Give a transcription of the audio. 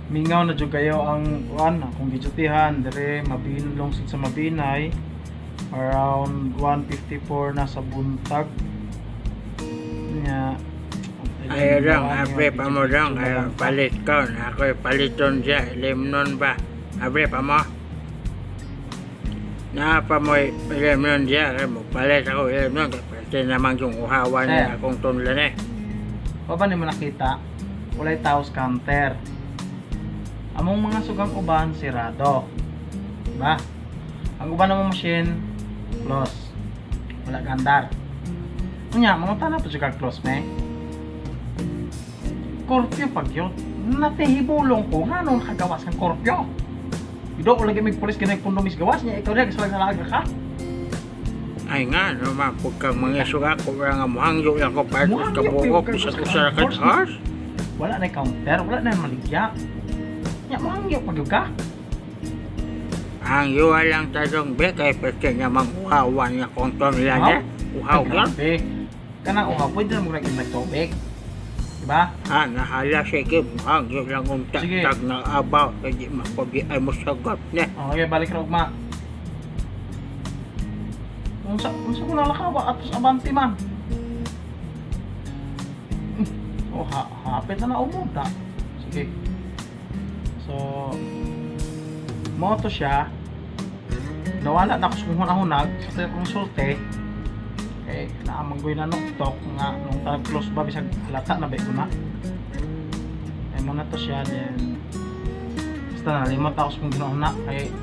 mingaw na jud kayo ang kuan akong gijutihan dire mabinlong sa Mabinay around 1:54 na sa buntag nya. Ay lang, abre pa mo lang, palit ko, ako paliton siya, limnon ba? Abre pa mo? Pa mo limnon siya, palit ako limnon, kasi naman yung uhawan niya akong tunlan eh. Pa ba mo nakita? Walay taos counter. Among mga sugang uban sirado. Diba? Ang uban ng machine close. Wala gandar. Unya, mga tanap po siya close me. Korpyo pag yun. Natihibulong ko nga nung nakagawas ng korpyo. Ido ko lagi may polis ganag pundomis gawas niya. Ikaw rin kasalag na laga ka. Ay nga, naman, pag kang mga suga ko, nga muhangyo lang ko pa ito sa kabukok, isa ka sa wala na counter, wala na maligya. Nya, muhangyo pag yun ka. Ang yuwa lang tadong be, kaya pwede niya mang uhawan niya kung ito nila niya. Uhaw lang. Kanang uhaw, pwede na mo naging nagtubig. Diba? Nahala sige, muhangyo lang kung tag na abaw, kaya mapabi ay mo sagot niya. Okay, balik na ugma. Unsa ko nalakaw ba atos abanti man. Oh, hapit na umuda. Sige. So, mo to siya. Nawala na ako sa hunahunag sa konsulte. Okay, naamanggoy na nuktok nga nung tag-close ba bisag halata na ba ko na. Ay mo na to siya then basta na limot ako sa kung ginauna kay